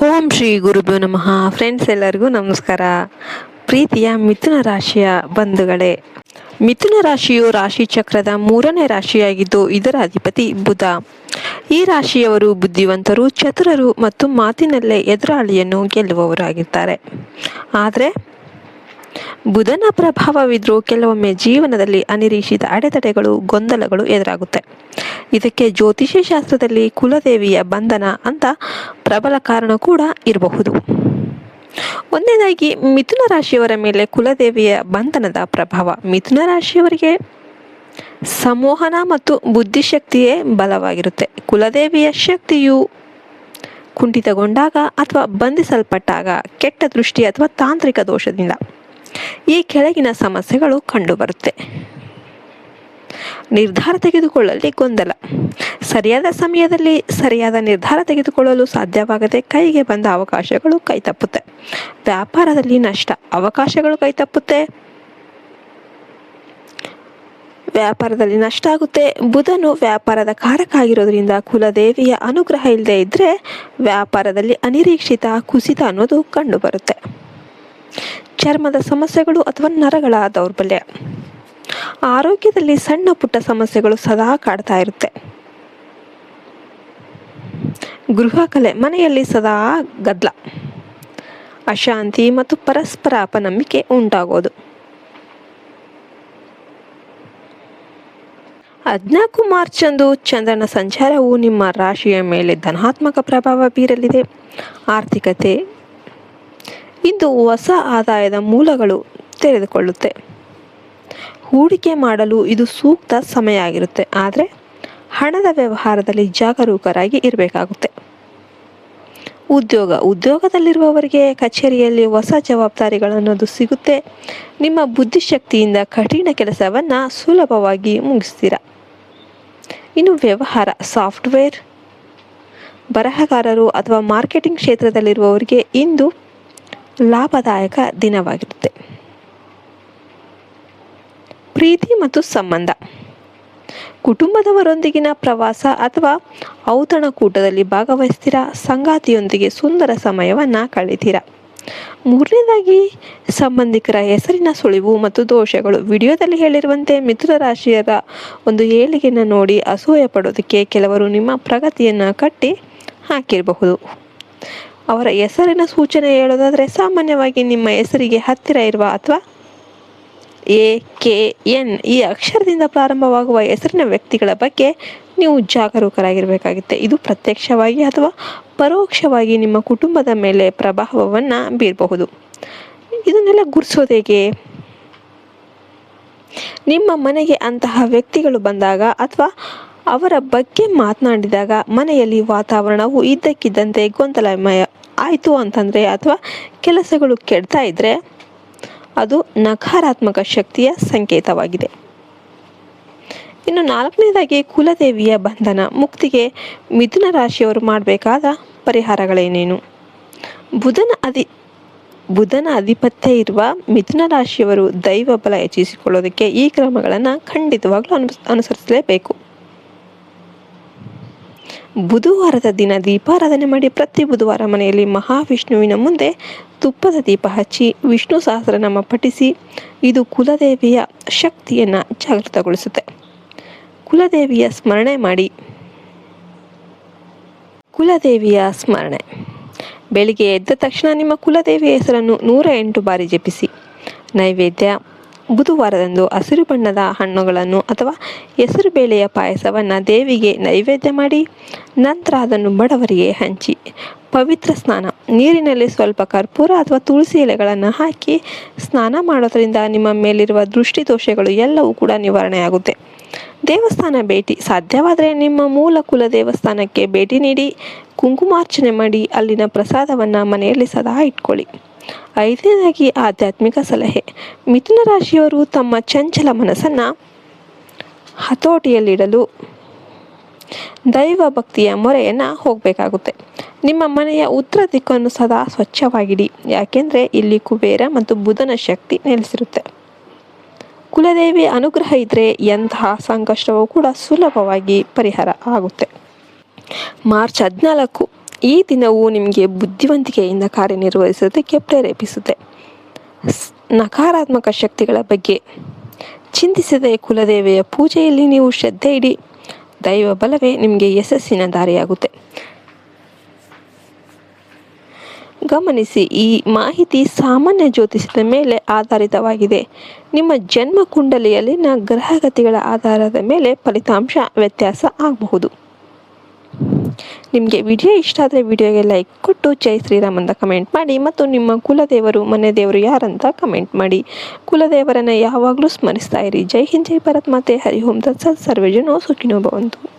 ಓಂ ಶ್ರೀ ಗುರುಭ್ಯೋ ನಮಃ. ಫ್ರೆಂಡ್ಸ್, ಎಲ್ಲರಿಗೂ ನಮಸ್ಕಾರ. ಪ್ರೀತಿಯ ಮಿಥುನ ರಾಶಿಯ ಬಂಧುಗಳೇ, ಮಿಥುನ ರಾಶಿಯು ರಾಶಿ ಚಕ್ರದ 3ನೇ ರಾಶಿಯಾಗಿದ್ದು ಇದರ ಅಧಿಪತಿ ಬುಧ. ಈ ರಾಶಿಯವರು ಬುದ್ಧಿವಂತರು, ಚತುರರು ಮತ್ತು ಮಾತಿನಲ್ಲೇ ಎದುರಾಳಿಯನ್ನು ಗೆಲ್ಲುವವರಾಗಿರ್ತಾರೆ. ಆದರೆ ಬುಧನ ಪ್ರಭಾವವಿದ್ರೂ ಕೆಲವೊಮ್ಮೆ ಜೀವನದಲ್ಲಿ ಅನಿರೀಕ್ಷಿತ ಅಡೆತಡೆಗಳು, ಗೊಂದಲಗಳು ಎದುರಾಗುತ್ತೆ. ಇದಕ್ಕೆ ಜ್ಯೋತಿಷ್ಯ ಶಾಸ್ತ್ರದಲ್ಲಿ ಕುಲದೇವಿಯ ಬಂಧನ ಅಂತ ಪ್ರಬಲ ಕಾರಣ ಕೂಡ ಇರಬಹುದು. ಒಂದನೇದಾಗಿ, ಮಿಥುನ ರಾಶಿಯವರ ಮೇಲೆ ಕುಲದೇವಿಯ ಬಂಧನದ ಪ್ರಭಾವ. ಮಿಥುನ ರಾಶಿಯವರಿಗೆ ಸಂಮೋಹನ ಮತ್ತು ಬುದ್ಧಿಶಕ್ತಿಯೇ ಬಲವಾಗಿರುತ್ತೆ. ಕುಲದೇವಿಯ ಶಕ್ತಿಯು ಕುಂಠಿತಗೊಂಡಾಗ ಅಥವಾ ಬಂಧಿಸಲ್ಪಟ್ಟಾಗ, ಕೆಟ್ಟ ದೃಷ್ಟಿ ಅಥವಾ ತಾಂತ್ರಿಕ ದೋಷದಿಂದ ಈ ಕೆಳಗಿನ ಸಮಸ್ಯೆಗಳು ಕಂಡುಬರುತ್ತೆ. ನಿರ್ಧಾರ ತೆಗೆದುಕೊಳ್ಳಲು ಗೊಂದಲ. ಸರಿಯಾದ ಸಮಯದಲ್ಲಿ ಸರಿಯಾದ ನಿರ್ಧಾರ ತೆಗೆದುಕೊಳ್ಳಲು ಸಾಧ್ಯವಾಗದೆ ಕೈಗೆ ಬಂದ ಅವಕಾಶಗಳು ಕೈತಪ್ಪುತ್ತೆ. ವ್ಯಾಪಾರದಲ್ಲಿ ನಷ್ಟ, ಅವಕಾಶಗಳು ಕೈತಪ್ಪುತ್ತೆ, ವ್ಯಾಪಾರದಲ್ಲಿ ನಷ್ಟ ಆಗುತ್ತೆ. ಬುಧನು ವ್ಯಾಪಾರದ ಕಾರಕ ಆಗಿರೋದ್ರಿಂದ ಕುಲದೇವಿಯ ಅನುಗ್ರಹ ಇಲ್ಲದೆ ಇದ್ರೆ ವ್ಯಾಪಾರದಲ್ಲಿ ಅನಿರೀಕ್ಷಿತ ಕುಸಿತ ಅನ್ನೋದು ಕಂಡುಬರುತ್ತೆ. ಚರ್ಮದ ಸಮಸ್ಯೆಗಳು ಅಥವಾ ನರಗಳ ದೌರ್ಬಲ್ಯ. ಆರೋಗ್ಯದಲ್ಲಿ ಸಣ್ಣ ಪುಟ್ಟ ಸಮಸ್ಯೆಗಳು ಸದಾ ಕಾಡ್ತಾ ಇರುತ್ತೆ. ಗೃಹ ಕಲೆ, ಮನೆಯಲ್ಲಿ ಸದಾ ಗದ್ದಲ, ಅಶಾಂತಿ ಮತ್ತು ಪರಸ್ಪರ ಅಪನಂಬಿಕೆ ಉಂಟಾಗೋದು. 14 ಮಾರ್ಚ್ ಅಂದು ಚಂದ್ರನ ಸಂಚಾರವು ನಿಮ್ಮ ರಾಶಿಯ ಮೇಲೆ ಧನಾತ್ಮಕ ಪ್ರಭಾವ ಬೀರಲಿದೆ. ಆರ್ಥಿಕತೆ. ಇಂದು ಹೊಸ ಆದಾಯದ ಮೂಲಗಳು ತೆರೆದುಕೊಳ್ಳುತ್ತೆ. ಹೂಡಿಕೆ ಮಾಡಲು ಇದು ಸೂಕ್ತ ಸಮಯ ಆಗಿರುತ್ತೆ. ಆದರೆ ಹಣದ ವ್ಯವಹಾರದಲ್ಲಿ ಜಾಗರೂಕರಾಗಿ ಇರಬೇಕಾಗುತ್ತೆ. ಉದ್ಯೋಗದಲ್ಲಿರುವವರಿಗೆ ಕಚೇರಿಯಲ್ಲಿ ಹೊಸ ಜವಾಬ್ದಾರಿಗಳನ್ನೋದು ಸಿಗುತ್ತೆ. ನಿಮ್ಮ ಬುದ್ಧಿಶಕ್ತಿಯಿಂದ ಕಠಿಣ ಕೆಲಸವನ್ನು ಸುಲಭವಾಗಿ ಮುಗಿಸ್ತೀರಾ. ಇನ್ನು ವ್ಯವಹಾರ, ಸಾಫ್ಟ್ವೇರ್, ಬರಹಗಾರರು ಅಥವಾ ಮಾರ್ಕೆಟಿಂಗ್ ಕ್ಷೇತ್ರದಲ್ಲಿರುವವರಿಗೆ ಇಂದು ಲಾಭದಾಯಕ ದಿನವಾಗಿರುತ್ತೆ. ಪ್ರೀತಿ ಮತ್ತು ಸಂಬಂಧ. ಕುಟುಂಬದವರೊಂದಿಗಿನ ಪ್ರವಾಸ ಅಥವಾ ಔತಣಕೂಟದಲ್ಲಿ ಭಾಗವಹಿಸ್ತೀರಾ. ಸಂಗಾತಿಯೊಂದಿಗೆ ಸುಂದರ ಸಮಯವನ್ನು ಕಳೀತೀರಾ. 3ನೇದಾಗಿ, ಸಂಬಂಧಿಕರ ಹೆಸರಿನ ಸುಳಿವು ಮತ್ತು ದೋಷಗಳು. ವಿಡಿಯೋದಲ್ಲಿ ಹೇಳಿರುವಂತೆ ಮಿಥುನ ರಾಶಿಯರ ಒಂದು ಏಳಿಗೆಯನ್ನು ನೋಡಿ ಅಸೂಯೆ ಪಡೋದಕ್ಕೆ ಕೆಲವರು ನಿಮ್ಮ ಪ್ರಗತಿಯನ್ನು ಕಟ್ಟಿ ಹಾಕಿರಬಹುದು. ಅವರ ಹೆಸರಿನ ಸೂಚನೆ ಹೇಳೋದಾದರೆ, ಸಾಮಾನ್ಯವಾಗಿ ನಿಮ್ಮ ಹೆಸರಿಗೆ ಹತ್ತಿರ ಇರುವ ಅಥವಾ AKN ಈ ಅಕ್ಷರದಿಂದ ಪ್ರಾರಂಭವಾಗುವ ಹೆಸರಿನ ವ್ಯಕ್ತಿಗಳ ಬಗ್ಗೆ ನೀವು ಜಾಗರೂಕರಾಗಿರಬೇಕಾಗುತ್ತೆ. ಇದು ಪ್ರತ್ಯಕ್ಷವಾಗಿ ಅಥವಾ ಪರೋಕ್ಷವಾಗಿ ನಿಮ್ಮ ಕುಟುಂಬದ ಮೇಲೆ ಪ್ರಭಾವವನ್ನು ಬೀರಬಹುದು. ಇದನ್ನೆಲ್ಲ ಗುರುತಿಸೋದು ಹೇಗೆ? ನಿಮ್ಮ ಮನೆಗೆ ಅಂತಹ ವ್ಯಕ್ತಿಗಳು ಬಂದಾಗ ಅಥವಾ ಅವರ ಬಗ್ಗೆ ಮಾತನಾಡಿದಾಗ ಮನೆಯಲ್ಲಿ ವಾತಾವರಣವು ಇದ್ದಕ್ಕಿದ್ದಂತೆ ಗೊಂದಲಮಯ ಆಯಿತು ಅಂತಂದರೆ ಅಥವಾ ಕೆಲಸಗಳು ಕೆಡ್ತಾ ಇದ್ದರೆ ಅದು ನಕಾರಾತ್ಮಕ ಶಕ್ತಿಯ ಸಂಕೇತವಾಗಿದೆ. ಇನ್ನು 4ನೇದಾಗಿ, ಕುಲದೇವಿಯ ಬಂಧನ ಮುಕ್ತಿಗೆ ಮಿಥುನ ರಾಶಿಯವರು ಮಾಡಬೇಕಾದ ಪರಿಹಾರಗಳೇನೇನು? ಬುಧನ ಅಧಿಪತ್ಯ ಇರುವ ಮಿಥುನ ರಾಶಿಯವರು ದೈವ ಬಲ ಹೆಚ್ಚಿಸಿಕೊಳ್ಳೋದಕ್ಕೆ ಈ ಕ್ರಮಗಳನ್ನು ಖಂಡಿತವಾಗ್ಲೂ ಅನುಸರಿಸಲೇಬೇಕು. ಬುಧವಾರದ ದಿನ ದೀಪಾರಾಧನೆ ಮಾಡಿ. ಪ್ರತಿ ಬುಧವಾರ ಮನೆಯಲ್ಲಿ ಮಹಾವಿಷ್ಣುವಿನ ಮುಂದೆ ತುಪ್ಪದ ದೀಪ ಹಚ್ಚಿ ವಿಷ್ಣು ಸಹಸ್ರನಾಮ ಪಠಿಸಿ. ಇದು ಕುಲದೇವಿಯ ಶಕ್ತಿಯನ್ನು ಜಾಗೃತಗೊಳಿಸುತ್ತೆ. ಕುಲದೇವಿಯ ಸ್ಮರಣೆ ಮಾಡಿ. ಕುಲದೇವಿಯ ಸ್ಮರಣೆ. ಬೆಳಿಗ್ಗೆ ಎದ್ದ ತಕ್ಷಣ ನಿಮ್ಮ ಕುಲದೇವಿಯ ಹೆಸರನ್ನು 108 ಬಾರಿ ಜಪಿಸಿ. ನೈವೇದ್ಯ. ಬುಧವಾರದಂದು ಹಸಿರು ಬಣ್ಣದ ಹಣ್ಣುಗಳನ್ನು ಅಥವಾ ಹೆಸರು ಬೇಳೆಯ ಪಾಯಸವನ್ನು ದೇವಿಗೆ ನೈವೇದ್ಯ ಮಾಡಿ ನಂತರ ಅದನ್ನು ಬಡವರಿಗೆ ಹಂಚಿ. ಪವಿತ್ರ ಸ್ನಾನ. ನೀರಿನಲ್ಲಿ ಸ್ವಲ್ಪ ಕರ್ಪೂರ ಅಥವಾ ತುಳಸಿ ಎಲೆಗಳನ್ನು ಹಾಕಿ ಸ್ನಾನ ಮಾಡೋದ್ರಿಂದ ನಿಮ್ಮ ಮೇಲಿರುವ ದೃಷ್ಟಿ ದೋಷಗಳು ಎಲ್ಲವೂ ಕೂಡ ನಿವಾರಣೆಯಾಗುತ್ತೆ. ದೇವಸ್ಥಾನ ಭೇಟಿ. ಸಾಧ್ಯವಾದರೆ ನಿಮ್ಮ ಮೂಲ ಕುಲ ದೇವಸ್ಥಾನಕ್ಕೆ ಭೇಟಿ ನೀಡಿ ಕುಂಕುಮಾರ್ಚನೆ ಮಾಡಿ ಅಲ್ಲಿನ ಪ್ರಸಾದವನ್ನು ಮನೆಯಲ್ಲಿ ಸದಾ ಇಟ್ಕೊಳ್ಳಿ. 5ನೇದಾಗಿ, ಆಧ್ಯಾತ್ಮಿಕ ಸಲಹೆ. ಮಿಥುನ ರಾಶಿಯವರು ತಮ್ಮ ಚಂಚಲ ಮನಸ್ಸನ್ನು ಹತೋಟಿಯಲ್ಲಿಡಲು ದೈವ ಭಕ್ತಿಯ ಮೊರೆಯನ್ನು ಹೋಗಬೇಕಾಗುತ್ತೆ. ನಿಮ್ಮ ಮನೆಯ ಉತ್ತರ ದಿಕ್ಕನ್ನು ಸದಾ ಸ್ವಚ್ಛವಾಗಿಡಿ, ಯಾಕೆಂದರೆ ಇಲ್ಲಿ ಕುಬೇರ ಮತ್ತು ಬುಧನ ಶಕ್ತಿ ನೆಲೆಸಿರುತ್ತೆ. ಕುಲದೇವಿ ಅನುಗ್ರಹ ಇದ್ದರೆ ಎಂತಹ ಸಂಕಷ್ಟವೂ ಕೂಡ ಸುಲಭವಾಗಿ ಪರಿಹಾರ ಆಗುತ್ತೆ. ಮಾರ್ಚ್ 14 ಈ ದಿನವು ನಿಮಗೆ ಬುದ್ಧಿವಂತಿಕೆಯಿಂದ ಕಾರ್ಯನಿರ್ವಹಿಸೋದಕ್ಕೆ ಪ್ರೇರೇಪಿಸುತ್ತೆ. ನಕಾರಾತ್ಮಕ ಶಕ್ತಿಗಳ ಬಗ್ಗೆ ಚಿಂತಿಸದೆ ಕುಲದೇವಿಯ ಪೂಜೆಯಲ್ಲಿ ನೀವು ಶ್ರದ್ಧೆ ಇಡಿ. ದೈವ ಬಲವೇ ನಿಮಗೆ ಯಶಸ್ಸಿನ ದಾರಿಯಾಗುತ್ತೆ. ಗಮನಿಸಿ, ಈ ಮಾಹಿತಿ ಸಾಮಾನ್ಯ ಜ್ಯೋತಿಷದ ಮೇಲೆ ಆಧಾರಿತವಾಗಿದೆ. ನಿಮ್ಮ ಜನ್ಮ ಕುಂಡಲಿಯಲ್ಲಿನ ಗ್ರಹಗತಿಗಳ ಆಧಾರದ ಮೇಲೆ ಫಲಿತಾಂಶ ವ್ಯತ್ಯಾಸ ಆಗಬಹುದು. ನಿಮಗೆ ವಿಡಿಯೋ ಇಷ್ಟ ಆದರೆ ವಿಡಿಯೋಗೆ ಲೈಕ್ ಕೊಟ್ಟು ಜೈ ಶ್ರೀರಾಮ್ ಅಂತ ಕಮೆಂಟ್ ಮಾಡಿ ಮತ್ತು ನಿಮ್ಮ ಕುಲದೇವರು ಮನೆ ದೇವರು ಯಾರಂತ ಕಮೆಂಟ್ ಮಾಡಿ. ಕುಲದೇವರನ್ನು ಯಾವಾಗಲೂ ಸ್ಮರಿಸ್ತಾ ಇರಿ. ಜೈ ಹಿಂದ್, ಜೈ ಭಾರತ್ ಮಾತೆ, ಹರಿ ಓಂ ತತ್ಸತ್. ಸರ್ವೇ ಜನೋ ಸುಖಿನೋ ಭವಂತು.